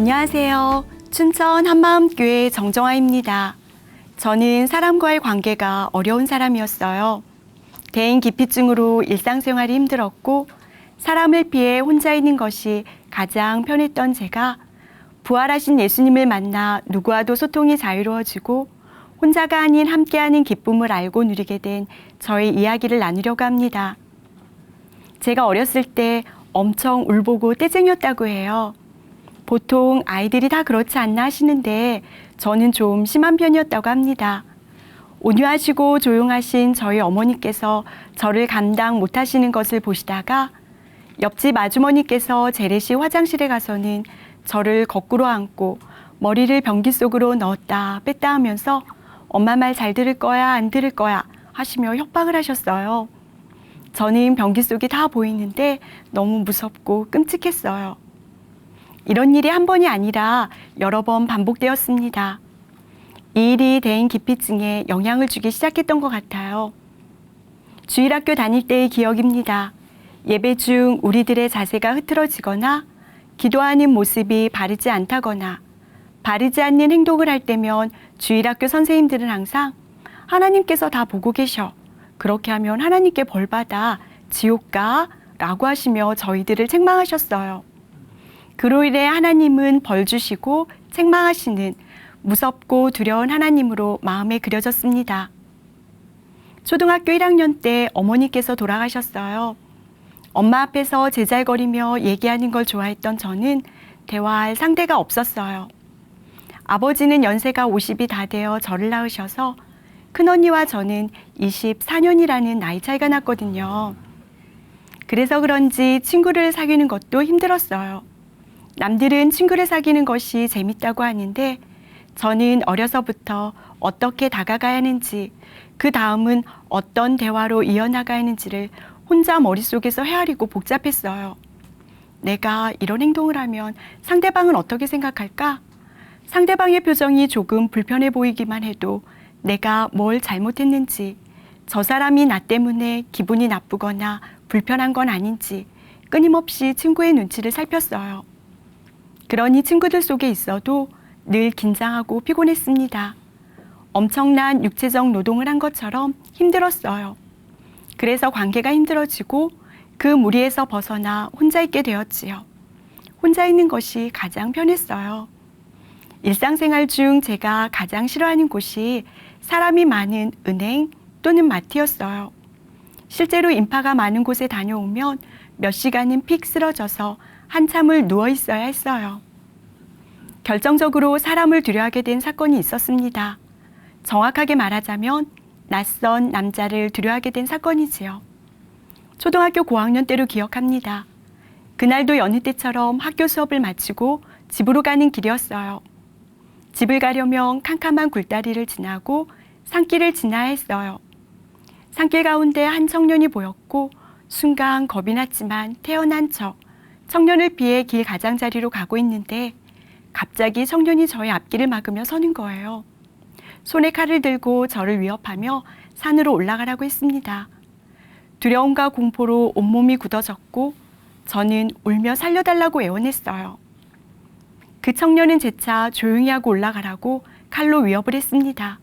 안녕하세요. 춘천 한마음교회 정정아입니다. 저는 사람과의 관계가 어려운 사람이었어요. 대인 기피증으로 일상생활이 힘들었고 사람을 피해 혼자 있는 것이 가장 편했던 제가 부활하신 예수님을 만나 누구와도 소통이 자유로워지고 혼자가 아닌 함께하는 기쁨을 알고 누리게 된 저의 이야기를 나누려고 합니다. 제가 어렸을 때 엄청 울보고 떼쟁이였다고 해요. 보통 아이들이 다 그렇지 않나 하시는데 저는 좀 심한 편이었다고 합니다. 온유하시고 조용하신 저희 어머니께서 저를 감당 못하시는 것을 보시다가 옆집 아주머니께서 재래시 화장실에 가서는 저를 거꾸로 안고 머리를 변기 속으로 넣었다 뺐다 하면서 엄마 말 잘 들을 거야 안 들을 거야 하시며 협박을 하셨어요. 저는 변기 속이 다 보이는데 너무 무섭고 끔찍했어요. 이런 일이 한 번이 아니라 여러 번 반복되었습니다. 이 일이 대인 기피증에 영향을 주기 시작했던 것 같아요. 주일학교 다닐 때의 기억입니다. 예배 중 우리들의 자세가 흐트러지거나 기도하는 모습이 바르지 않다거나 바르지 않는 행동을 할 때면 주일학교 선생님들은 항상 하나님께서 다 보고 계셔. 그렇게 하면 하나님께 벌 받아 지옥 가 라고 하시며 저희들을 책망하셨어요. 그로 인해 하나님은 벌 주시고 책망하시는 무섭고 두려운 하나님으로 마음에 그려졌습니다. 초등학교 1학년 때 어머니께서 돌아가셨어요. 엄마 앞에서 제잘거리며 얘기하는 걸 좋아했던 저는 대화할 상대가 없었어요. 아버지는 연세가 50이 다 되어 저를 낳으셔서 큰언니와 저는 24년이라는 나이 차이가 났거든요. 그래서 그런지 친구를 사귀는 것도 힘들었어요. 남들은 친구를 사귀는 것이 재밌다고 하는데 저는 어려서부터 어떻게 다가가야 하는지, 그 다음은 어떤 대화로 이어나가야 하는지를 혼자 머릿속에서 헤아리고 복잡했어요. 내가 이런 행동을 하면 상대방은 어떻게 생각할까? 상대방의 표정이 조금 불편해 보이기만 해도 내가 뭘 잘못했는지, 저 사람이 나 때문에 기분이 나쁘거나 불편한 건 아닌지 끊임없이 친구의 눈치를 살폈어요. 그러니 친구들 속에 있어도 늘 긴장하고 피곤했습니다. 엄청난 육체적 노동을 한 것처럼 힘들었어요. 그래서 관계가 힘들어지고 그 무리에서 벗어나 혼자 있게 되었지요. 혼자 있는 것이 가장 편했어요. 일상생활 중 제가 가장 싫어하는 곳이 사람이 많은 은행 또는 마트였어요. 실제로 인파가 많은 곳에 다녀오면 몇 시간은 픽 쓰러져서 한참을 누워 있어야 했어요. 결정적으로 사람을 두려워하게 된 사건이 있었습니다. 정확하게 말하자면 낯선 남자를 두려워하게 된 사건이지요. 초등학교 고학년 때로 기억합니다. 그날도 여느 때처럼 학교 수업을 마치고 집으로 가는 길이었어요. 집을 가려면 캄캄한 굴다리를 지나고 산길을 지나야 했어요. 산길 가운데 한 청년이 보였고 순간 겁이 났지만 태어난 척 청년을 피해 길 가장자리로 가고 있는데 갑자기 청년이 저의 앞길을 막으며 서는 거예요. 손에 칼을 들고 저를 위협하며 산으로 올라가라고 했습니다. 두려움과 공포로 온몸이 굳어졌고 저는 울며 살려달라고 애원했어요. 그 청년은 재차 조용히 하고 올라가라고 칼로 위협을 했습니다.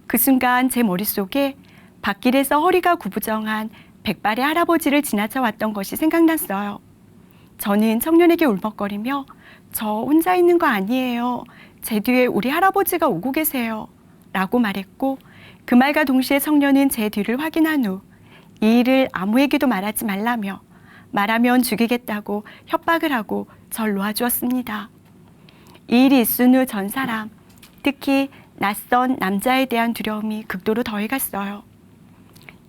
그 순간 제 머릿속에 밭길에서 허리가 구부정한 백발의 할아버지를 지나쳐 왔던 것이 생각났어요. 저는 청년에게 울먹거리며 저 혼자 있는 거 아니에요. 제 뒤에 우리 할아버지가 오고 계세요. 라고 말했고 그 말과 동시에 청년은 제 뒤를 확인한 후 이 일을 아무에게도 말하지 말라며 말하면 죽이겠다고 협박을 하고 절 놓아주었습니다. 이 일이 있은 후 전 사람, 특히 낯선 남자에 대한 두려움이 극도로 더해갔어요.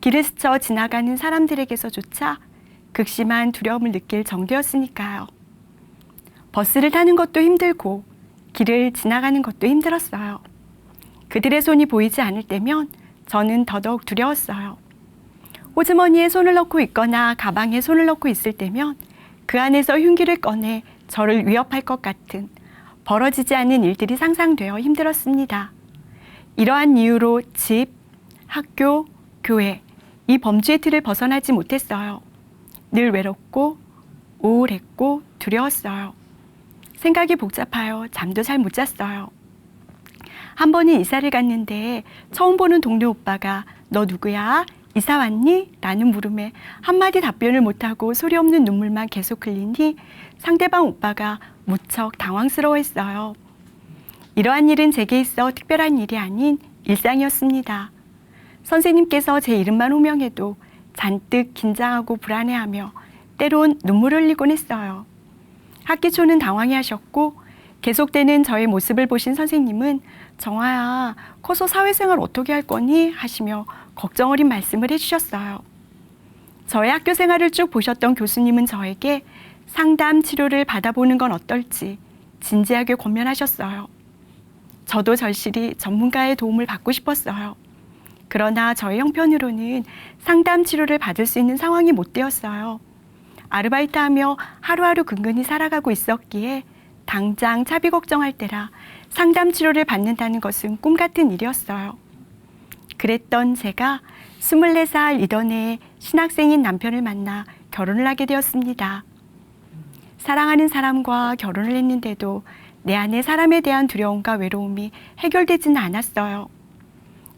길을 스쳐 지나가는 사람들에게서조차 극심한 두려움을 느낄 정도였으니까요. 버스를 타는 것도 힘들고 길을 지나가는 것도 힘들었어요. 그들의 손이 보이지 않을 때면 저는 더더욱 두려웠어요. 호주머니에 손을 넣고 있거나 가방에 손을 넣고 있을 때면 그 안에서 흉기를 꺼내 저를 위협할 것 같은 벌어지지 않는 일들이 상상되어 힘들었습니다. 이러한 이유로 집, 학교, 교회, 이 범주의 틀을 벗어나지 못했어요. 늘 외롭고 우울했고 두려웠어요. 생각이 복잡하여 잠도 잘 못 잤어요. 한 번은 이사를 갔는데 처음 보는 동네 오빠가 너 누구야? 이사 왔니? 라는 물음에 한마디 답변을 못하고 소리 없는 눈물만 계속 흘리니 상대방 오빠가 무척 당황스러워했어요. 이러한 일은 제게 있어 특별한 일이 아닌 일상이었습니다. 선생님께서 제 이름만 호명해도 잔뜩 긴장하고 불안해하며 때론 눈물을 흘리곤 했어요. 학기 초는 당황해하셨고 계속되는 저의 모습을 보신 선생님은 정아야, 커서 사회생활 어떻게 할 거니? 하시며 걱정 어린 말씀을 해주셨어요. 저의 학교 생활을 쭉 보셨던 교수님은 저에게 상담 치료를 받아보는 건 어떨지 진지하게 권면하셨어요. 저도 절실히 전문가의 도움을 받고 싶었어요. 그러나 저의 형편으로는 상담 치료를 받을 수 있는 상황이 못 되었어요. 아르바이트하며 하루하루 근근히 살아가고 있었기에 당장 차비 걱정할 때라 상담 치료를 받는다는 것은 꿈 같은 일이었어요. 그랬던 제가 24살 이던해 신학생인 남편을 만나 결혼을 하게 되었습니다. 사랑하는 사람과 결혼을 했는데도 내 안에 사람에 대한 두려움과 외로움이 해결되지는 않았어요.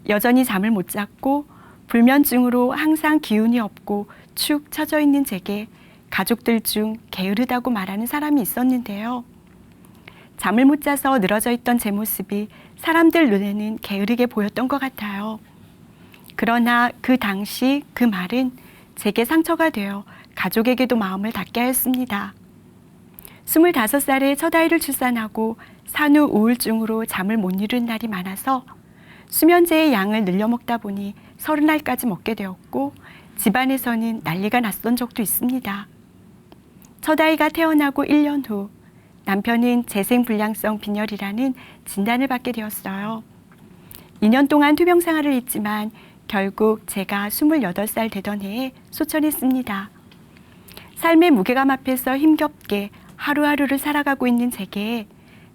여전히 잠을 못 잤고 불면증으로 항상 기운이 없고 축 처져 있는 제게 가족들 중 게으르다고 말하는 사람이 있었는데요. 잠을 못 자서 늘어져 있던 제 모습이 사람들 눈에는 게으르게 보였던 것 같아요. 그러나 그 당시 그 말은 제게 상처가 되어 가족에게도 마음을 닫게 하였습니다. 25살에 첫 아이를 출산하고 산후 우울증으로 잠을 못 이루는 날이 많아서 수면제의 양을 늘려 먹다 보니 30알까지 먹게 되었고 집안에서는 난리가 났던 적도 있습니다. 첫 아이가 태어나고 1년 후 남편은 재생불량성 빈혈이라는 진단을 받게 되었어요. 2년 동안 투병 생활을 했지만 결국 제가 28살 되던 해에 소천했습니다. 삶의 무게감 앞에서 힘겹게 하루하루를 살아가고 있는 제게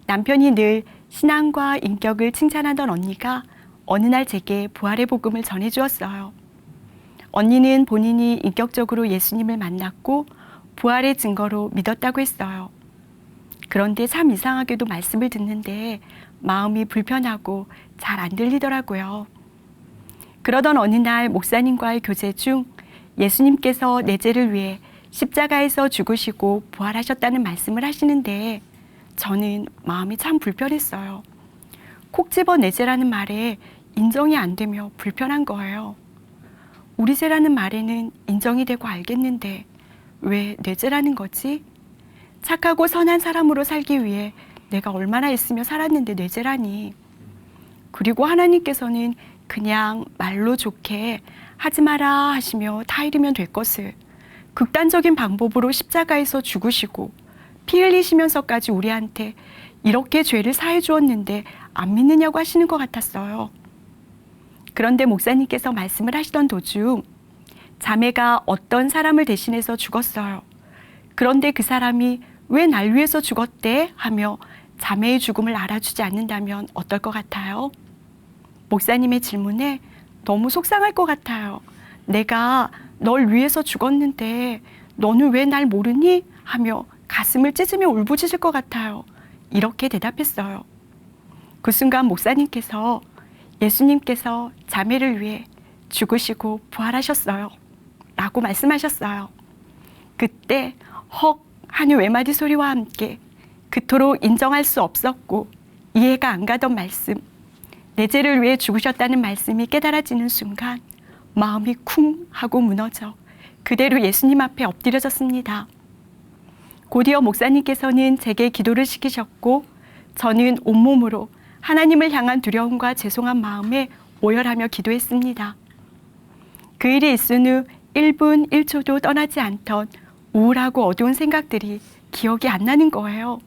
남편이 늘 신앙과 인격을 칭찬하던 언니가 어느 날 제게 부활의 복음을 전해주었어요. 언니는 본인이 인격적으로 예수님을 만났고 부활의 증거로 믿었다고 했어요. 그런데 참 이상하게도 말씀을 듣는데 마음이 불편하고 잘 안 들리더라고요. 그러던 어느 날 목사님과의 교제 중 예수님께서 내 죄를 위해 십자가에서 죽으시고 부활하셨다는 말씀을 하시는데 저는 마음이 참 불편했어요. 콕 집어 내 죄라는 말에 인정이 안 되며 불편한 거예요. 우리 죄라는 말에는 인정이 되고 알겠는데 왜 내 죄라는 거지? 착하고 선한 사람으로 살기 위해 내가 얼마나 애쓰며 살았는데 내 죄라니. 그리고 하나님께서는 그냥 말로 좋게 하지 마라 하시며 타이르면 될 것을 극단적인 방법으로 십자가에서 죽으시고 피 흘리시면서까지 우리한테 이렇게 죄를 사해 주었는데 안 믿느냐고 하시는 것 같았어요. 그런데 목사님께서 말씀을 하시던 도중 자매가 어떤 사람을 대신해서 죽었어요. 그런데 그 사람이 왜 날 위해서 죽었대? 하며 자매의 죽음을 알아주지 않는다면 어떨 것 같아요? 목사님의 질문에 너무 속상할 것 같아요. 내가 널 위해서 죽었는데 너는 왜 날 모르니? 하며 가슴을 찢으며 울부짖을 것 같아요. 이렇게 대답했어요. 그 순간 목사님께서 예수님께서 자매를 위해 죽으시고 부활하셨어요. 라고 말씀하셨어요. 그때 헉 하는 외마디 소리와 함께 그토록 인정할 수 없었고 이해가 안 가던 말씀, 내 죄를 위해 죽으셨다는 말씀이 깨달아지는 순간 마음이 쿵 하고 무너져 그대로 예수님 앞에 엎드려졌습니다. 곧이어 목사님께서는 제게 기도를 시키셨고 저는 온몸으로 하나님을 향한 두려움과 죄송한 마음에 오열하며 기도했습니다. 그 일이 있은 후 1분 1초도 떠나지 않던 우울하고 어두운 생각들이 기억이 안 나는 거예요.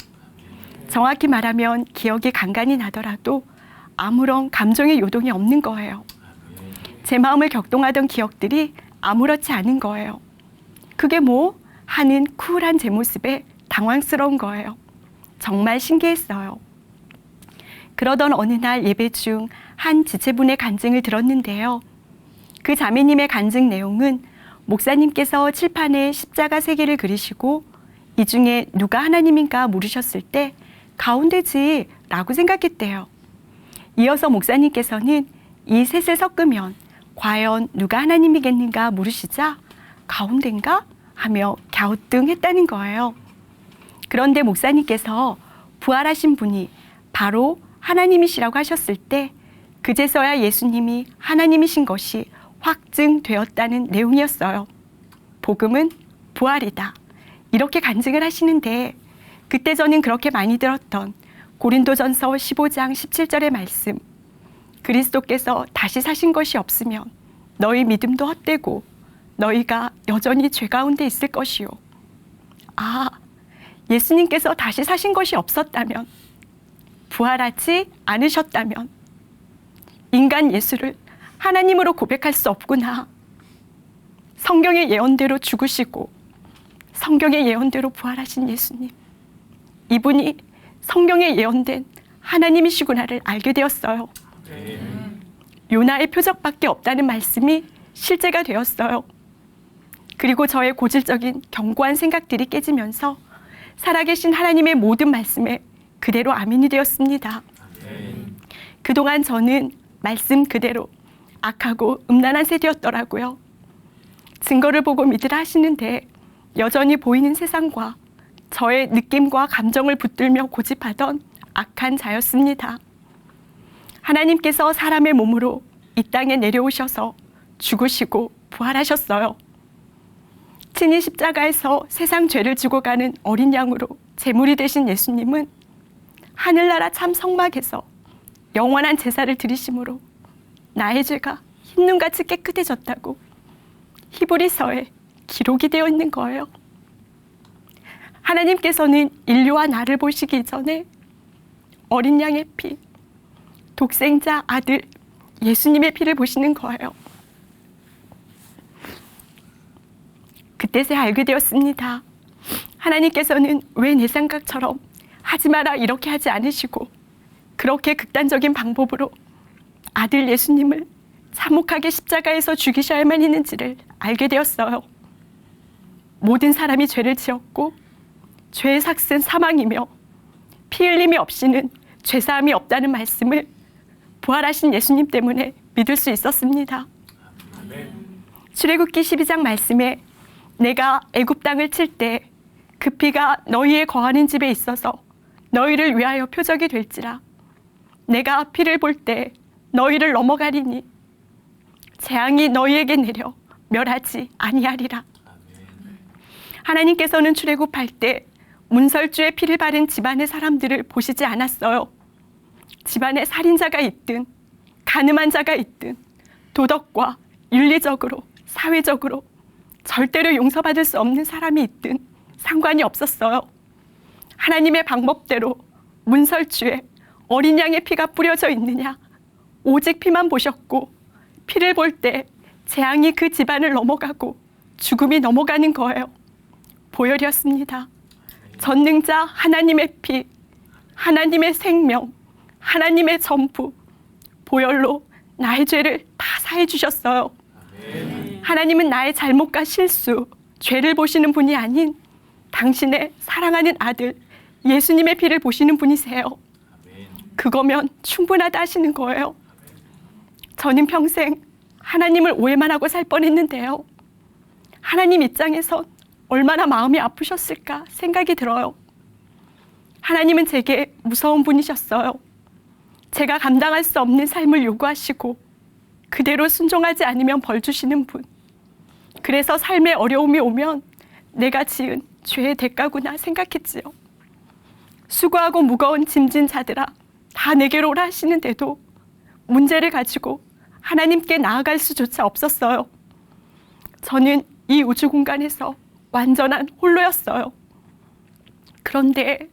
정확히 말하면 기억이 간간히 나더라도 아무런 감정의 요동이 없는 거예요. 제 마음을 격동하던 기억들이 아무렇지 않은 거예요. 그게 뭐? 하는 쿨한 제 모습에 당황스러운 거예요. 정말 신기했어요. 그러던 어느 날 예배 중 한 지체분의 간증을 들었는데요. 그 자매님의 간증 내용은 목사님께서 칠판에 십자가 3개를 그리시고 이 중에 누가 하나님인가 물으셨을 때 가운데지 라고 생각했대요. 이어서 목사님께서는 이 셋을 섞으면 과연 누가 하나님이겠는가 물으시자 가운데인가 하며 갸우뚱했다는 거예요. 그런데 목사님께서 부활하신 분이 바로 하나님이시라고 하셨을 때 그제서야 예수님이 하나님이신 것이 확증되었다는 내용이었어요. 복음은 부활이다. 이렇게 간증을 하시는데 그때 저는 그렇게 많이 들었던 고린도전서 15장 17절의 말씀, 그리스도께서 다시 사신 것이 없으면 너희 믿음도 헛되고 너희가 여전히 죄 가운데 있을 것이요. 아, 예수님께서 다시 사신 것이 없었다면, 부활하지 않으셨다면 인간 예수를 하나님으로 고백할 수 없구나. 성경의 예언대로 죽으시고 성경의 예언대로 부활하신 예수님, 이분이 성경에 예언된 하나님이시구나를 알게 되었어요. 요나의 표적밖에 없다는 말씀이 실제가 되었어요. 그리고 저의 고질적인 견고한 생각들이 깨지면서 살아계신 하나님의 모든 말씀에 그대로 아멘이 되었습니다. 그동안 저는 말씀 그대로 악하고 음란한 세대였더라고요. 증거를 보고 믿으라 하시는데 여전히 보이는 세상과 저의 느낌과 감정을 붙들며 고집하던 악한 자였습니다. 하나님께서 사람의 몸으로 이 땅에 내려오셔서 죽으시고 부활하셨어요. 친히 십자가에서 세상 죄를 지고 가는 어린 양으로 제물이 되신 예수님은 하늘나라 참 성막에서 영원한 제사를 드리심으로 나의 죄가 흰눈같이 깨끗해졌다고 히브리서에 기록이 되어 있는 거예요. 하나님께서는 인류와 나를 보시기 이전에 어린 양의 피, 독생자 아들 예수님의 피를 보시는 거예요. 그때서야 알게 되었습니다. 하나님께서는 왜 내 생각처럼 하지 마라 이렇게 하지 않으시고 그렇게 극단적인 방법으로 아들 예수님을 참혹하게 십자가에서 죽이셔야만 했는지를 알게 되었어요. 모든 사람이 죄를 지었고 죄의 삭은 사망이며 피 흘림이 없이는 죄사함이 없다는 말씀을 부활하신 예수님 때문에 믿을 수 있었습니다. 출애굽기 12장 말씀에 내가 애굽 땅을 칠 때 그 피가 너희의 거하는 집에 있어서 너희를 위하여 표적이 될지라. 내가 피를 볼 때 너희를 넘어가리니 재앙이 너희에게 내려 멸하지 아니하리라. 하나님께서는 출애굽할 때 문설주의 피를 바른 집안의 사람들을 보시지 않았어요. 집안에 살인자가 있든 간음한 자가 있든 도덕과 윤리적으로 사회적으로 절대로 용서받을 수 없는 사람이 있든 상관이 없었어요. 하나님의 방법대로 문설주에 어린 양의 피가 뿌려져 있느냐, 오직 피만 보셨고 피를 볼 때 재앙이 그 집안을 넘어가고 죽음이 넘어가는 거예요. 보혈이었습니다. 전능자 하나님의 피, 하나님의 생명, 하나님의 전부, 보혈로 나의 죄를 다 사해 주셨어요. 하나님은 나의 잘못과 실수, 죄를 보시는 분이 아닌 당신의 사랑하는 아들 예수님의 피를 보시는 분이세요. 그거면 충분하다 하시는 거예요. 저는 평생 하나님을 오해만 하고 살 뻔했는데요. 하나님 입장에선 얼마나 마음이 아프셨을까 생각이 들어요. 하나님은 제게 무서운 분이셨어요. 제가 감당할 수 없는 삶을 요구하시고 그대로 순종하지 않으면 벌 주시는 분. 그래서 삶에 어려움이 오면 내가 지은 죄의 대가구나 생각했지요. 수고하고 무거운 짐진 자들아 다 내게로 오라 하시는데도 문제를 가지고 하나님께 나아갈 수조차 없었어요. 저는 이 우주 공간에서 완전한 홀로였어요. 그런데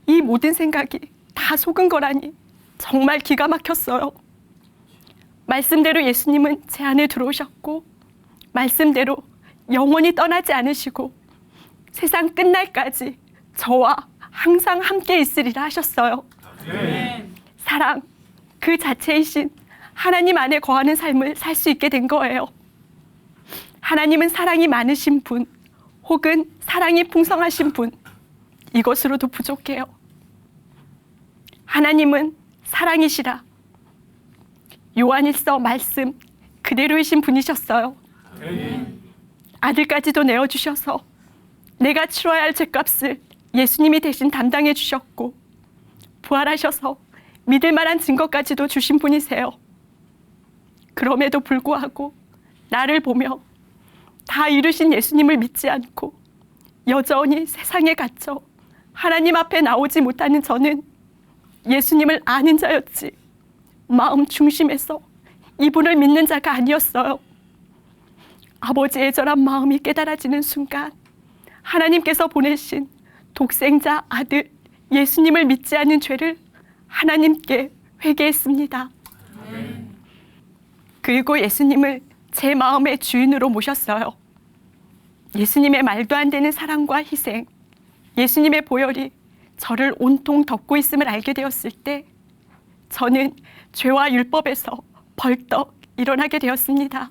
이 모든 생각이 다 속은 거라니 정말 기가 막혔어요. 말씀대로 예수님은 제 안에 들어오셨고 말씀대로 영원히 떠나지 않으시고 세상 끝날까지 저와 항상 함께 있으리라 하셨어요. 사랑 그 자체이신 하나님 안에 거하는 삶을 살 수 있게 된 거예요. 하나님은 사랑이 많으신 분, 혹은 사랑이 풍성하신 분, 이것으로도 부족해요. 하나님은 사랑이시라. 요한일서 말씀 그대로이신 분이셨어요. 아들까지도 내어주셔서 내가 치러야 할 죄값을 예수님이 대신 담당해 주셨고, 부활하셔서 믿을 만한 증거까지도 주신 분이세요. 그럼에도 불구하고 나를 보며 다 이루신 예수님을 믿지 않고 여전히 세상에 갇혀 하나님 앞에 나오지 못하는 저는 예수님을 아는 자였지 마음 중심에서 이분을 믿는 자가 아니었어요. 아버지의 애절한 마음이 깨달아지는 순간 하나님께서 보내신 독생자 아들 예수님을 믿지 않는 죄를 하나님께 회개했습니다. 그리고 예수님을 제 마음의 주인으로 모셨어요. 예수님의 말도 안 되는 사랑과 희생, 예수님의 보혈이 저를 온통 덮고 있음을 알게 되었을 때 저는 죄와 율법에서 벌떡 일어나게 되었습니다.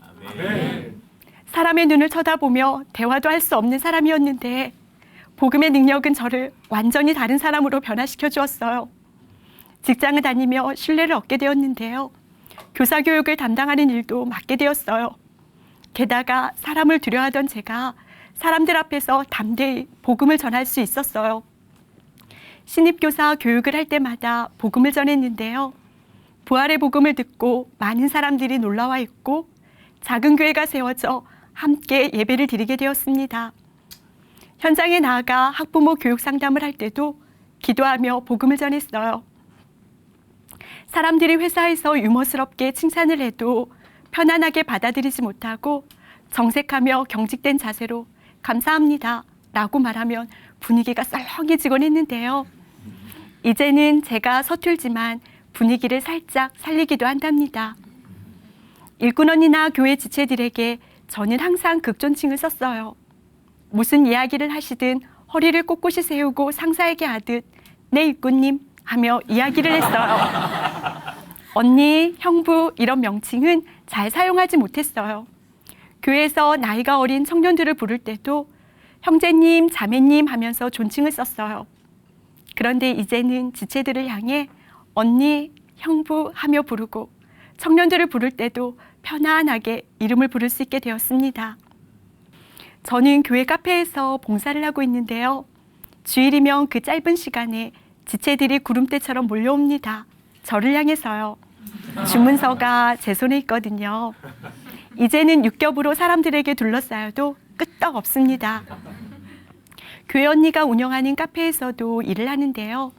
사람의 눈을 쳐다보며 대화도 할 수 없는 사람이었는데 복음의 능력은 저를 완전히 다른 사람으로 변화시켜 주었어요. 직장을 다니며 신뢰를 얻게 되었는데요. 교사 교육을 담당하는 일도 맡게 되었어요. 게다가 사람을 두려워하던 제가 사람들 앞에서 담대히 복음을 전할 수 있었어요. 신입교사 교육을 할 때마다 복음을 전했는데요. 부활의 복음을 듣고 많은 사람들이 놀라와 있고 작은 교회가 세워져 함께 예배를 드리게 되었습니다. 현장에 나아가 학부모 교육 상담을 할 때도 기도하며 복음을 전했어요. 사람들이 회사에서 유머스럽게 칭찬을 해도 편안하게 받아들이지 못하고 정색하며 경직된 자세로 감사합니다 라고 말하면 분위기가 썰렁해지곤 했는데요. 이제는 제가 서툴지만 분위기를 살짝 살리기도 한답니다. 일꾼 언니나 교회 지체들에게 저는 항상 극존칭을 썼어요. 무슨 이야기를 하시든 허리를 꼿꼿이 세우고 상사에게 하듯 네 일꾼님 하며 이야기를 했어요. 언니, 형부 이런 명칭은 잘 사용하지 못했어요. 교회에서 나이가 어린 청년들을 부를 때도 형제님, 자매님 하면서 존칭을 썼어요. 그런데 이제는 지체들을 향해 언니, 형부 하며 부르고 청년들을 부를 때도 편안하게 이름을 부를 수 있게 되었습니다. 저는 교회 카페에서 봉사를 하고 있는데요. 주일이면 그 짧은 시간에 지체들이 구름대처럼 몰려옵니다. 저를 향해서요. 주문서가 제 손에 있거든요. 이제는 육겹으로 사람들에게 둘러싸여도 끄떡 없습니다. 교회 언니가 운영하는 카페에서도 일을 하는데요.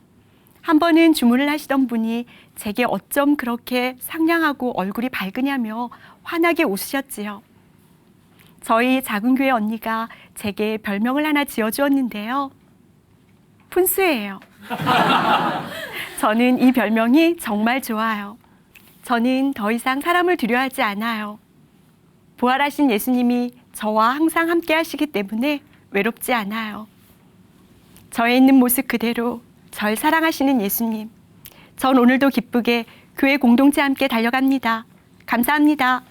한 번은 주문을 하시던 분이 제게 어쩜 그렇게 상냥하고 얼굴이 밝으냐며 환하게 웃으셨지요. 저희 작은 교회 언니가 제게 별명을 하나 지어주었는데요. 푼수예요. 저는 이 별명이 정말 좋아요. 저는 더 이상 사람을 두려워하지 않아요. 부활하신 예수님이 저와 항상 함께 하시기 때문에 외롭지 않아요. 저에 있는 모습 그대로 절 사랑하시는 예수님. 전 오늘도 기쁘게 교회 공동체 함께 달려갑니다. 감사합니다.